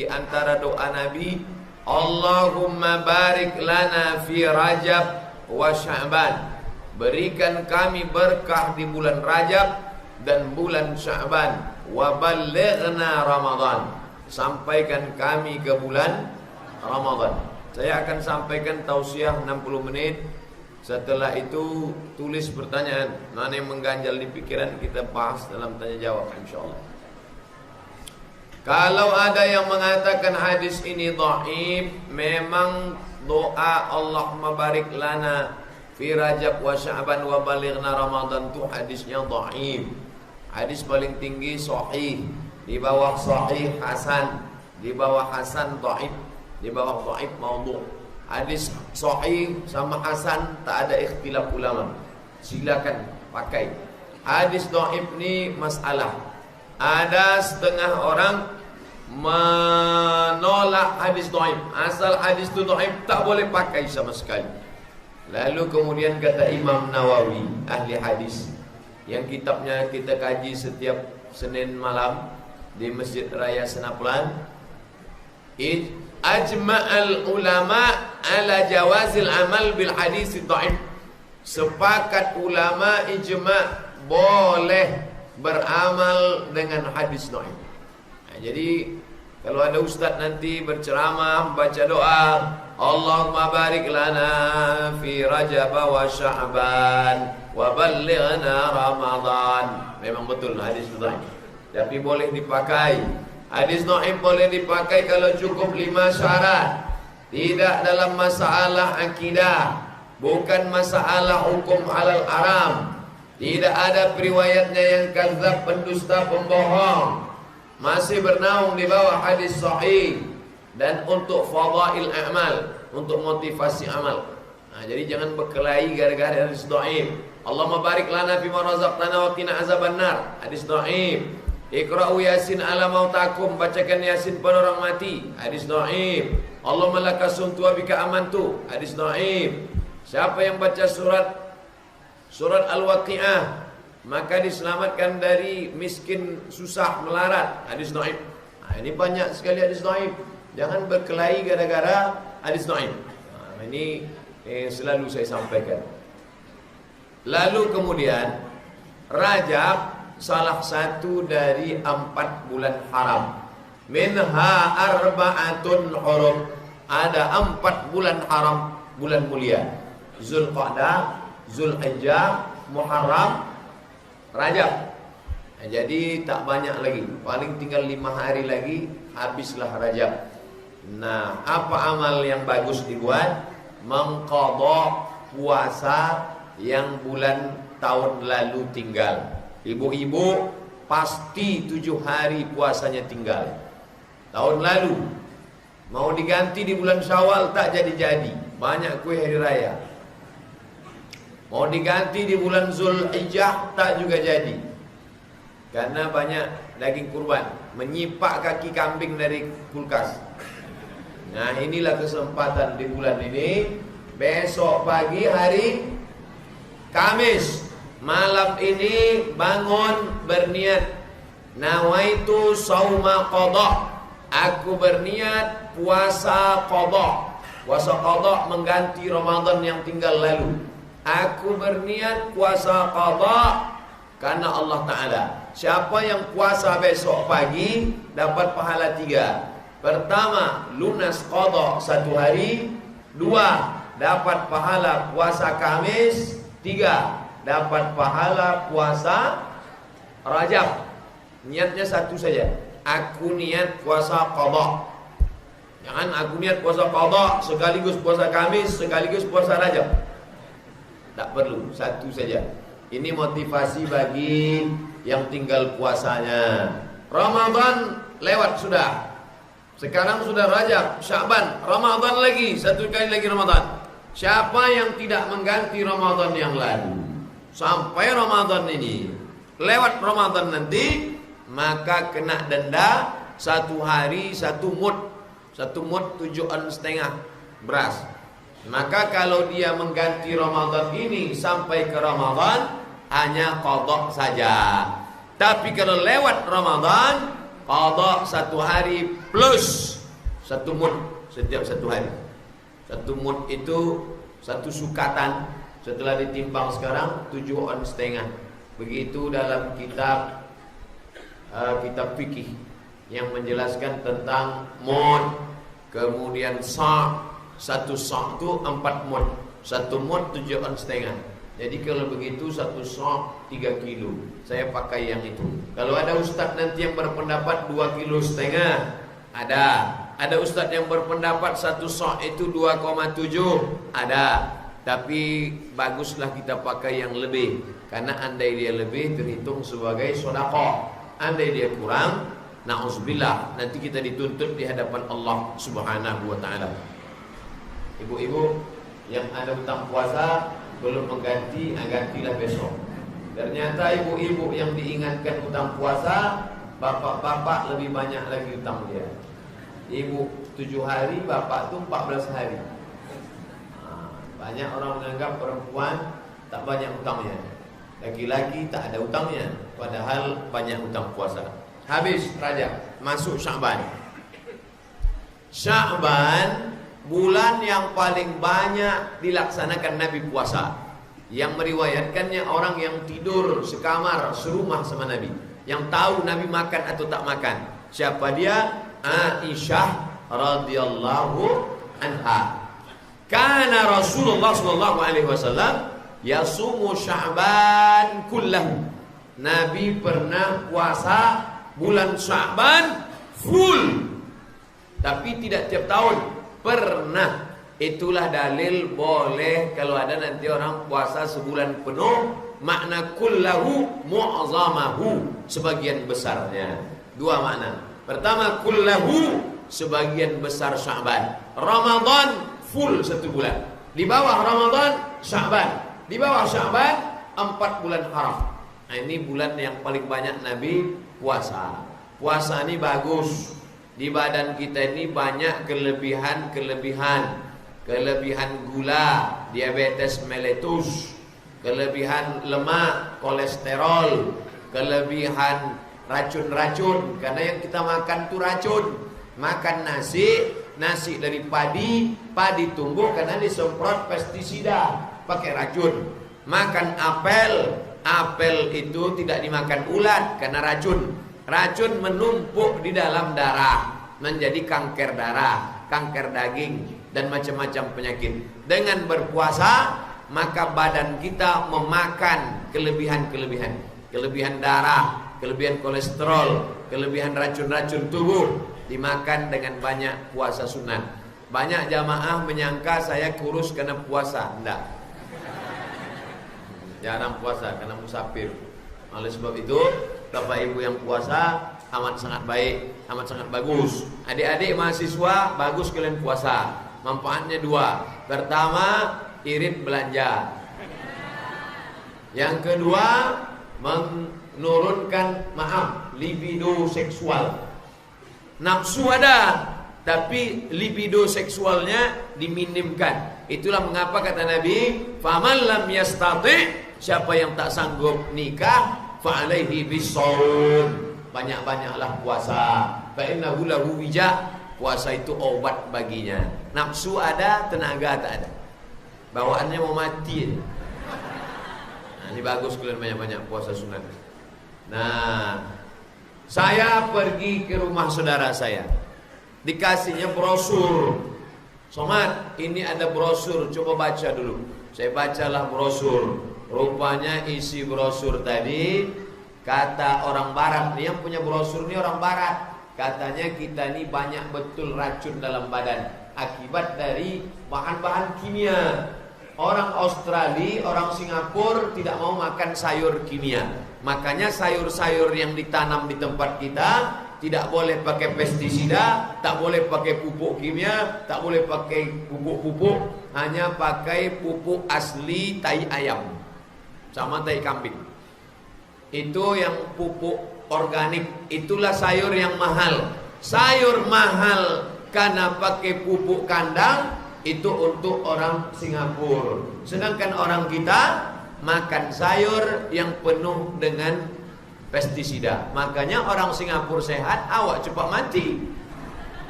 di antara doa Nabi, Allahumma barik lana fi Rajab wa Sya'ban. Berikan kami berkah di bulan Rajab dan bulan Sya'ban. Wa ballighna Ramadan. Sampaikan kami ke bulan Ramadan. Saya akan sampaikan tausiah 60 menit. Setelah itu tulis pertanyaan, mana yang mengganjal di pikiran kita bahas dalam tanya jawab insyaallah. Kalau ada yang mengatakan hadis ini dhaif, memang doa Allahumma barik lana fi Rajab wa Sya'ban wa balighna Ramadan itu hadisnya dhaif. Hadis paling tinggi sahih, di bawah sahih hasan, di bawah hasan dhaif, di bawah dhaif maudhu'. Hadis sahih sama hasan tak ada ikhtilaf ulama. Silakan pakai. Hadis dhaif ni masalah. Ada setengah orang menolak hadis dhaif. Asal hadis itu dhaif tak boleh pakai sama sekali. Lalu kemudian kata Imam Nawawi, ahli hadis, yang kitabnya kita kaji setiap Senin malam di Masjid Raya Senaplan, ajma'al ulama ala jawazil amal bil hadis dhaif. Sepakat ulama ijma' boleh beramal dengan hadis dhaif. Nah, jadi kalau ada ustaz nanti berceramah baca doa Allahumma barik lana fi Rajab wa Sya'ban wa ballighna Ramadan, memang betul hadis dhaif, tapi boleh dipakai. Hadis dhaif boleh dipakai kalau cukup 5 syarat. Tidak dalam masalah akidah, bukan masalah hukum halal haram, tidak ada periwayatnya yang kadzab, pendusta, pembohong, masih bernaung di bawah hadis sahih, dan untuk fadail a'mal, untuk motivasi amal. Nah, jadi jangan berkelahi gara-gara hadis dhaif. Allahumma barik lana fima razaqtana wa qina azabannar, hadis dhaif. Iqra'u Yasin ala mautakum, bacakan Yasin pada orang mati, hadis dhaif. Allahumma laka sumtu wa bika amantu, hadis dhaif. Siapa yang baca surat Al-Waqi'ah maka diselamatkan dari miskin, susah, melarat, hadis dhaif. Nah, ini banyak sekali hadis dhaif. Jangan berkelahi gara-gara hadis dhaif. Nah, ini selalu saya sampaikan. Lalu kemudian Rajab salah satu dari 4 bulan haram. Minha arba'atun hurum. Ada 4 bulan haram, bulan mulia. Zulqa'dah, Zulhijjah, Muharram, Rajab. Nah, jadi tak banyak lagi. Paling tinggal 5 hari lagi habislah Rajab. Nah, apa amal yang bagus dibuat? Mengqadha puasa yang bulan tahun lalu tinggal. Ibu-ibu pasti 7 hari puasanya tinggal tahun lalu. Mau diganti di bulan Syawal tak jadi-jadi, banyak kue hari raya. Mau diganti di bulan Zulhijjah tak juga jadi, karena banyak daging kurban, menyipak kaki kambing dari kulkas. Nah, inilah kesempatan di bulan ini. Besok pagi hari Kamis, malam ini bangun berniat, nawaitu sauma qadha, aku berniat puasa qadha. Puasa qadha mengganti Ramadan yang tinggal lalu. Aku berniat puasa qadha karena Allah Ta'ala. Siapa yang puasa besok pagi dapat pahala 3. Pertama, lunas qadha 1 hari. 2, dapat pahala puasa Kamis. 3, dapat pahala puasa Rajab. Niatnya satu saja. Aku niat puasa qadha. Jangan aku niat puasa qadha sekaligus puasa Kamis, sekaligus puasa Rajab. Tak perlu, satu saja. Ini motivasi bagi yang tinggal puasanya. Ramadan lewat sudah. Sekarang sudah Rajab, Sya'ban, Ramadan lagi, 1 kali lagi Ramadan. Siapa yang tidak mengganti Ramadan yang lalu sampai Ramadan ini, lewat Ramadan nanti, maka kena denda 1 hari 1 mud. 1 mud 7 on setengah beras. Maka kalau dia mengganti Ramadan ini sampai ke Ramadan, hanya qadha saja. Tapi kalau lewat Ramadan, qada 1 hari plus 1 mud setiap 1 hari. 1 mud itu 1 sukatan, setelah ditimbang sekarang 7 on setengah. Begitu dalam kitab fikih yang menjelaskan tentang mud, kemudian sa'. 1 sa' itu 4 mud. 1 mud 7 on setengah. Jadi kalau begitu 1 sa' 3 kilo. Saya pakai yang itu. Kalau ada ustadz nanti yang berpendapat 2 kilo setengah, ada ustadz yang berpendapat 1 sa' itu 2,7, ada. Tapi baguslah kita pakai yang lebih, karena andai dia lebih terhitung sebagai sedekah. Andai dia kurang, na'udzubillah, nanti kita dituntut di hadapan Allah Subhanahu wa taala. Ibu-ibu yang ada hutang puasa belum mengganti, gantilah besok. Ternyata ibu-ibu yang diingatkan hutang puasa, bapak-bapak lebih banyak lagi hutang dia. Ibu 7 hari, bapak tuh 14 hari. Banyak orang menganggap perempuan tak banyak hutangnya, laki-laki tak ada hutangnya, padahal banyak hutang puasa. Habis Rajab, masuk Sya'ban. Sya'ban bulan yang paling banyak dilaksanakan Nabi puasa. Yang meriwayatkannya orang yang tidur sekamar, serumah sama Nabi, yang tahu Nabi makan atau tak makan. Siapa dia? Aisyah radhiyallahu anha. Kana Rasulullah sallallahu alaihi wasallam yasumu Sya'ban kullahu. Nabi pernah puasa bulan Sya'ban full. Tapi tidak tiap tahun, pernah. Itulah dalil boleh kalau ada nanti orang puasa sebulan penuh. Makna kullahu mu'zamahu, sebagian besarnya. 2 makna. Pertama, kullahu sebagian besar Sya'ban. Ramadan full 1 bulan. Di bawah Ramadan Sya'ban. Di bawah Sya'ban 4 bulan haram. Nah, ini bulan yang paling banyak Nabi puasa. Puasa ini bagus. Di badan kita ini banyak kelebihan gula, diabetes mellitus, kelebihan lemak, kolesterol, kelebihan racun-racun. Karena yang kita makan itu racun. Makan nasi dari padi tumbuh karena disemprot pestisida pakai racun. Makan apel itu tidak dimakan ulat karena racun menumpuk di dalam darah, menjadi kanker darah, kanker daging, dan macam-macam penyakit. Dengan berpuasa maka badan kita memakan kelebihan darah, kelebihan kolesterol, kelebihan racun-racun tubuh, dimakan dengan banyak puasa sunat. Banyak jamaah menyangka saya kurus karena puasa. Enggak, jarang puasa karena musafir. Oleh sebab itu, bapak ibu yang puasa amat sangat baik, amat sangat bagus. Adik-adik mahasiswa, bagus kalian puasa. Manfaatnya 2. Pertama, irit belanja. Yang kedua, menurunkan libido seksual. Nafsu ada, tapi libido seksualnya diminimkan. Itulah mengapa kata Nabi, faman lam yastati', siapa yang tak sanggup nikah, fa alaihi bisawm, banyak-banyaklah puasa. Fa innahu lahu wija', puasa itu obat baginya. Nafsu ada, tenaga tak ada, bawaannya mau mati. Nah, ini bagus kalian banyak-banyak puasa sunat. Nah, saya pergi ke rumah saudara saya, dikasihnya brosur. Somat, ini ada brosur, coba baca dulu. Saya bacalah brosur. Rupanya isi brosur tadi, kata orang barat nih, yang punya brosur ini orang barat. Katanya kita ini banyak betul racun dalam badan akibat dari bahan-bahan kimia. Orang Australia, orang Singapura tidak mau makan sayur kimia. Makanya sayur-sayur yang ditanam di tempat kita tidak boleh pakai pestisida, tak boleh pakai pupuk kimia, tak boleh pakai pupuk-pupuk, hanya pakai pupuk asli tai ayam sama tai kambing. Itu yang pupuk organik. Itulah sayur yang mahal. Sayur mahal karena pakai pupuk kandang, itu untuk orang Singapura. Sedangkan orang kita makan sayur yang penuh dengan pestisida. Makanya orang Singapura sehat, awak cepat mati.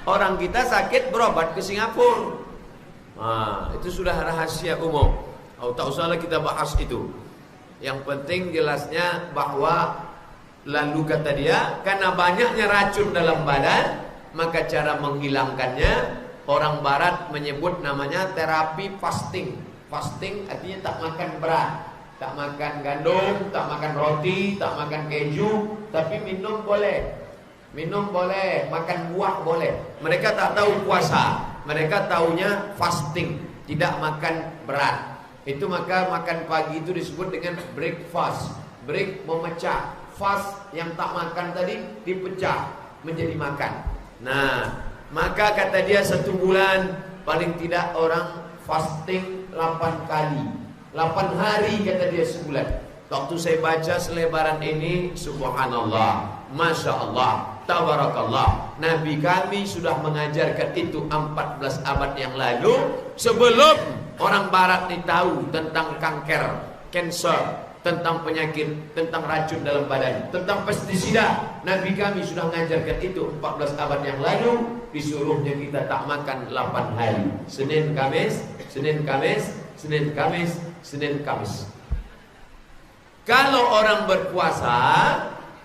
Orang kita sakit berobat ke Singapura. Nah, itu sudah rahasia umum. Tak usahlah kita bahas itu. Yang penting jelasnya bahwa lalu kata dia, karena banyaknya racun dalam badan, maka cara menghilangkannya orang barat menyebut namanya terapi fasting. Fasting artinya tak makan berat, tak makan gandum, tak makan roti, tak makan keju, tapi minum boleh. Minum boleh, makan buah boleh. Mereka tak tahu puasa, mereka taunya fasting, tidak makan berat. Itu maka makan pagi itu disebut dengan breakfast. Break memecah, fast yang tak makan tadi dipecah menjadi makan. Nah, maka kata dia 1 bulan paling tidak orang fasting 8 kali. 8 hari kata dia sebulan. Waktu saya baca selebaran ini, subhanallah, masya Allah, tabarakallah. Nabi kami sudah mengajarkan itu 14 abad yang lalu, sebelum orang barat ini tahu tentang kanker, cancer, tentang penyakit, tentang racun dalam badan, tentang pestisida. Nabi kami sudah mengajarkan itu 14 abad yang lalu. Disuruhnya kita tak makan 8 hari. Senin Kamis, Senin Kamis, Senin Kamis, Senin Kamis. Kalau orang berpuasa,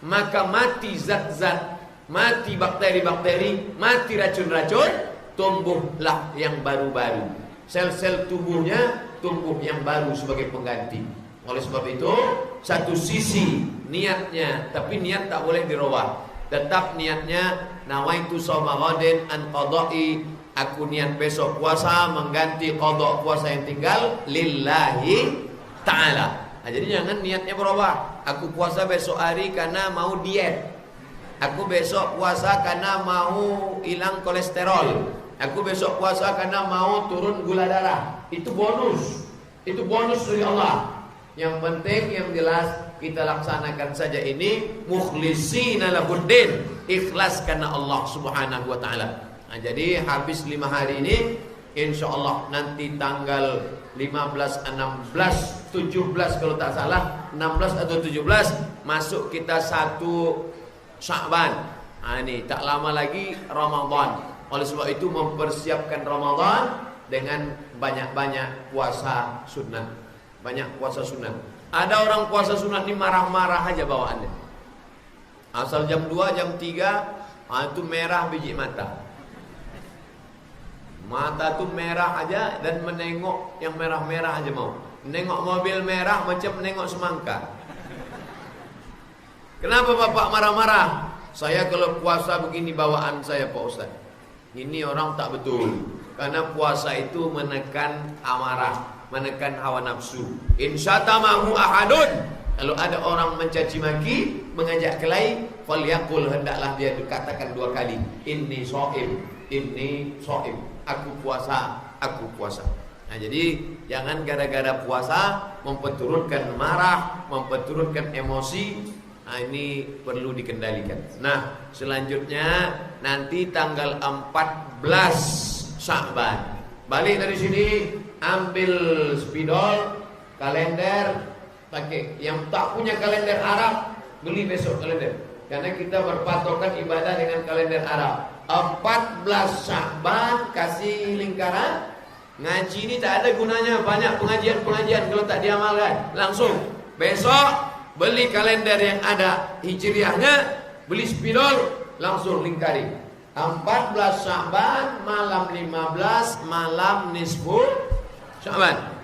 maka mati zat-zat, mati bakteri-bakteri, mati racun-racun, tumbuhlah yang baru-baru. Sel-sel tubuhnya tumbuh yang baru sebagai pengganti. Oleh sebab itu, satu sisi niatnya, tapi niat tak boleh dirubah. Tetap niatnya nawaitu shauma ghadin an qada'i, aku niat besok puasa mengganti qada puasa yang tinggal lillahi ta'ala. Nah, jadi jangan niatnya berubah. Aku puasa besok hari karena mau diet. Aku besok puasa karena mau hilang kolesterol. Aku besok puasa karena mau turun gula darah. Itu bonus. Itu bonus dari Allah. Yang penting yang jelas kita laksanakan saja ini mukhlishina lahuddin, ikhlas karena Allah Subhanahu wa taala. Nah, jadi habis 5 hari ini insyaallah nanti tanggal 15, 16, 17 kalau tak salah, 16 atau 17 masuk kita 1 Sya'ban. Nah, ini tak lama lagi Ramadan. Oleh sebab itu mempersiapkan Ramadan dengan banyak-banyak puasa sunat. Banyak puasa sunat. Ada orang puasa sunat ini marah-marah aja bawaannya. Asal jam 2, jam 3 itu merah biji mata. Mata tuh merah aja dan menengok yang merah-merah aja mau. Nengok mobil merah macam menengok semangka. Kenapa Bapak marah-marah? Saya kalau puasa begini bawaan saya Pak Ustaz. Ini orang tak betul. Karena puasa itu menekan amarah, menekan hawa nafsu. Insyatamahu ahadun. Kalau ada orang mencaci maki, mengajak kelahi, falyaqul, hendaklah dia katakan 2 kali, inni shaim, inni shaim. Aku puasa, aku puasa. Nah, jadi jangan gara-gara puasa memperturutkan marah, memperturutkan emosi. Nah, ini perlu dikendalikan. Nah, selanjutnya nanti tanggal 14 Sya'ban. Balik dari sini, ambil spidol, kalender, pakai. Yang tak punya kalender Arab, beli besok kalender. Karena kita berpatokan ibadah dengan kalender Arab. 14 Sya'ban kasih lingkaran. Ngaji ini tak ada gunanya, banyak pengajian-pengajian kalau tak diamalkan. Langsung besok beli kalender yang ada hijriahnya, beli spidol, langsung lingkari. 14 Sya'ban, malam 15, malam nisfu Sya'ban.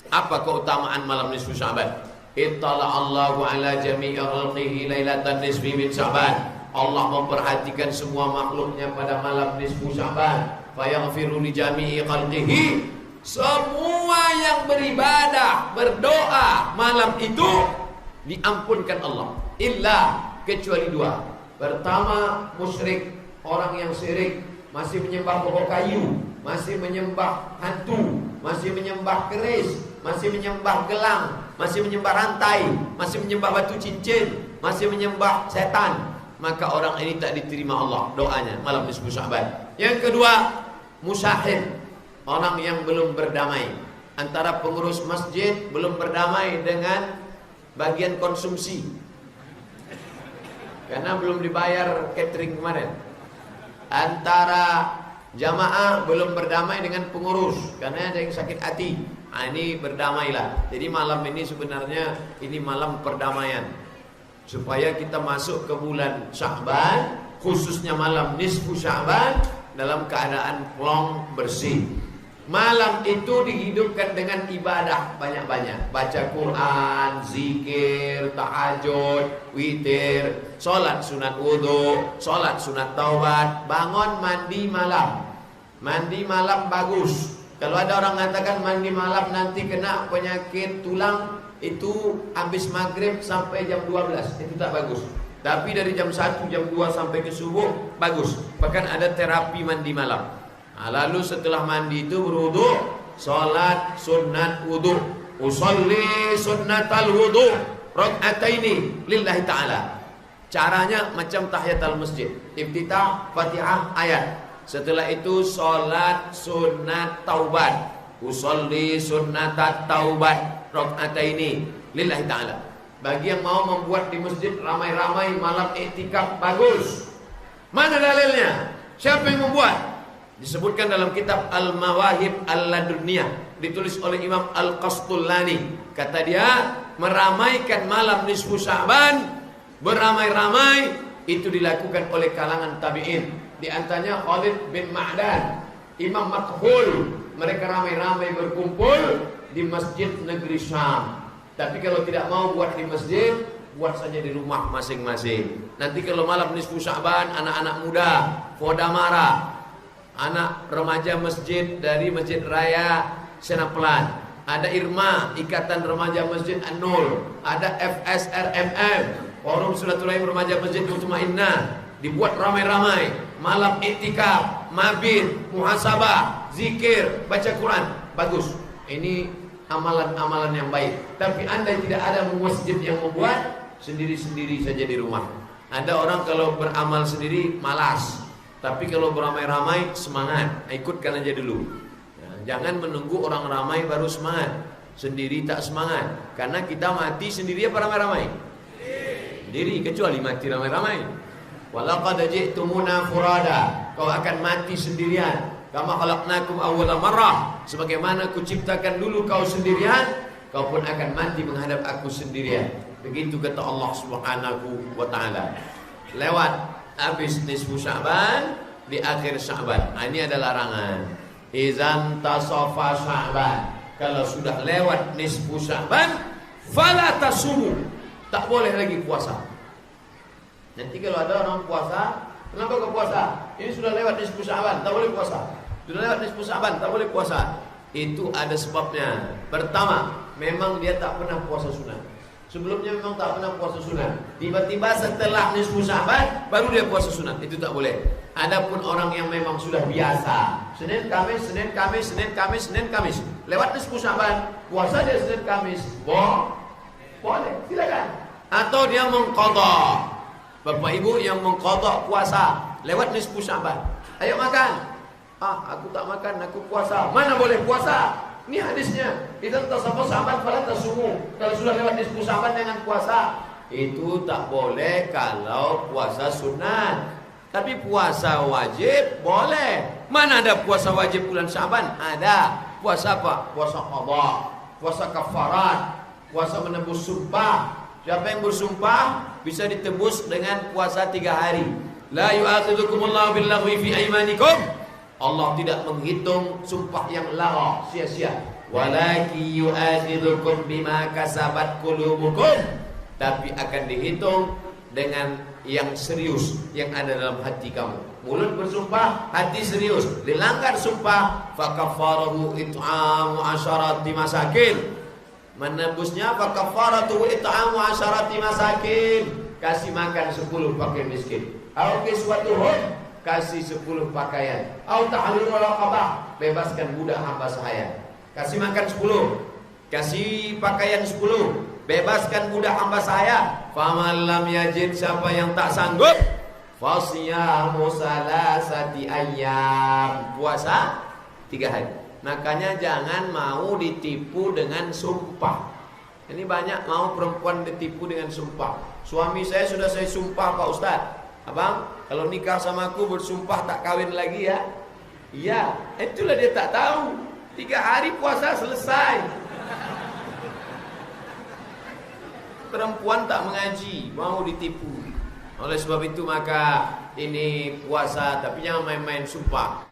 Apa keutamaan malam nisfu Sya'ban? Ittala'allahu ala jami'i khalqihi lailatan nisfi min Sya'ban. Allah memperhatikan semua makhluknya pada malam nisfu Sya'ban. Fayaghfiru li jami'i khalqihi. Semua yang beribadah, berdoa malam itu diampunkan Allah. Illa, kecuali 2. Pertama, musyrik, orang yang syirik, masih menyembah pokok kayu, masih menyembah hantu, masih menyembah keris, masih menyembah gelang, masih menyembah rantai, masih menyembah batu cincin, masih menyembah setan. Maka orang ini tak diterima Allah doanya malam nisfu Sya'ban. Yang kedua, musahid, orang yang belum berdamai. Antara pengurus masjid belum berdamai dengan bagian konsumsi. karena belum dibayar catering kemarin. Antara jamaah belum berdamai dengan pengurus karena ada yang sakit hati. Nah, ini berdamailah. Jadi malam ini sebenarnya ini malam perdamaian, supaya kita masuk ke bulan Sya'ban, khususnya malam nisfu Sya'ban, dalam keadaan plong bersih. Malam itu dihidupkan dengan ibadah banyak-banyak. Baca Quran, zikir, tahajud, witir, sholat sunat wudhu, sholat sunat taubat, bangun mandi malam. Mandi malam bagus. Kalau ada orang mengatakan mandi malam nanti kena penyakit tulang, itu habis maghrib sampai jam 12, itu tak bagus. Tapi dari jam 1, jam 2 sampai ke subuh bagus. Bahkan ada terapi mandi malam. Nah, lalu setelah mandi itu berwudu, salat sunnat wudu, usolli sunnatal wudu raka'ataini lillahi ta'ala. Caranya macam tahiyatul masjid, iftitah, Fatihah, ayat. Setelah itu salat sunat taubat, usolli sunnatat taubat raka'ataini lillahi ta'ala. Bagi yang mau membuat di masjid ramai-ramai malam iktikaf bagus. Mana dalilnya? Siapa yang membuat? Disebutkan dalam kitab Al-Mawahib Al-Laduniyah, ditulis oleh Imam Al-Qastullani. Kata dia, meramaikan malam nisfu Sya'ban beramai-ramai itu dilakukan oleh kalangan tabi'in. Di antaranya Khalid bin Ma'dan, Imam Makhul. Mereka ramai-ramai berkumpul di masjid negeri Syam. Tapi kalau tidak mau buat di masjid, buat saja di rumah masing-masing. Nanti kalau malam nisfu Sya'ban, anak-anak muda Fodamara, anak remaja masjid dari Masjid Raya Senaplan, ada Irma, Ikatan Remaja Masjid An-Nur, ada FSRMM, Forum Silaturahim Remaja Masjid Mutmainnah, dibuat ramai-ramai, malam iktikaf, mabit, muhasabah, zikir, baca Quran, bagus. Ini amalan-amalan yang baik. Tapi anda tidak ada masjid yang membuat, sendiri-sendiri saja di rumah. Ada orang kalau beramal sendiri malas, tapi kalau beramai-ramai semangat, ikutkan aja dulu. Nah, jangan menunggu orang ramai baru semangat, sendiri tak semangat. Karena kita mati sendiri apa ramai-ramai? Sendiri, kecuali mati ramai-ramai. Walaqad ji'tumuna furada, kau akan mati sendirian. Kama khalaqnakum awwala marrah, sebagaimana kuciptakan dulu kau sendirian, kau pun akan mati menghadap aku sendirian. Begitu kata Allah Subhanahu wa taala. Lewat habis nisfu Sya'ban, di akhir Sya'ban. Nah, ini ada larangan. Izan tasofa Sya'ban, kalau sudah lewat nisfu Sya'ban, fala tasumu, tak boleh lagi puasa. Nanti kalau ada orang puasa, kenapa kau puasa? Ini sudah lewat nisfu Sya'ban, tak boleh puasa. Sudah lewat nisfu Sya'ban, tak boleh puasa. Itu ada sebabnya. Pertama, memang dia tak pernah puasa sunat. Sebelumnya memang tak pernah puasa sunat. Tiba-tiba setelah nisfu Sya'ban baru dia puasa sunat. Itu tak boleh. Adapun orang yang memang sudah biasa, Senin Kamis, Senin Kamis, Senin Kamis, Senin Kamis, lewat nisfu Sya'ban, puasa dia Senin Kamis, boleh, silakan. Atau dia mengqadha. Bapak Ibu yang mengqadha puasa lewat nisfu Sya'ban, ayo makan. Aku tak makan, aku puasa. Mana boleh puasa? Ini hadisnya, idzan tasafa Sya'ban fala tasumu. Kalau sudah lewat nisfu Sya'ban dengan puasa, itu tak boleh kalau puasa sunat. Tapi puasa wajib boleh. Mana ada puasa wajib bulan Sya'ban? Ada. Puasa apa? Puasa qadha, puasa kafarat, puasa menebus sumpah. Siapa yang bersumpah bisa ditebus dengan puasa 3 hari. La yu'akhidhukumullahu billaghwi fi aymanikum. Allah tidak menghitung sumpah yang lara, sia-sia. Walaki yu'akhidhukum bima kasabat qulubukum, tapi akan dihitung dengan yang serius yang ada dalam hati kamu. Mulut bersumpah, hati serius. Dilanggar sumpah, fakafarahu it'amu asyarati masakin. Menebusnya fakafarahu it'amu asyarati masakin. Kasih makan 10 fakir miskin. Au kiswatuhum, kasih 10 pakaian. Au tahriru raqabah, bebaskan budak hamba sahaya. Kasih makan 10, kasih pakaian 10, bebaskan budak hamba saya. Faman lam yajid, siapa yang tak sanggup, fasiyamu salasati ayyam, puasa 3 hari. Makanya jangan mau ditipu dengan sumpah. Ini banyak mau perempuan ditipu dengan sumpah. Suami saya sudah saya sumpah Pak Ustadz, abang kalau nikah sama aku bersumpah tak kawin lagi ya. Iya, itulah dia tak tahu. 3 hari puasa selesai. Perempuan tak mengaji, mau ditipu. Oleh sebab itu maka ini puasa, tapi jangan main-main sumpah.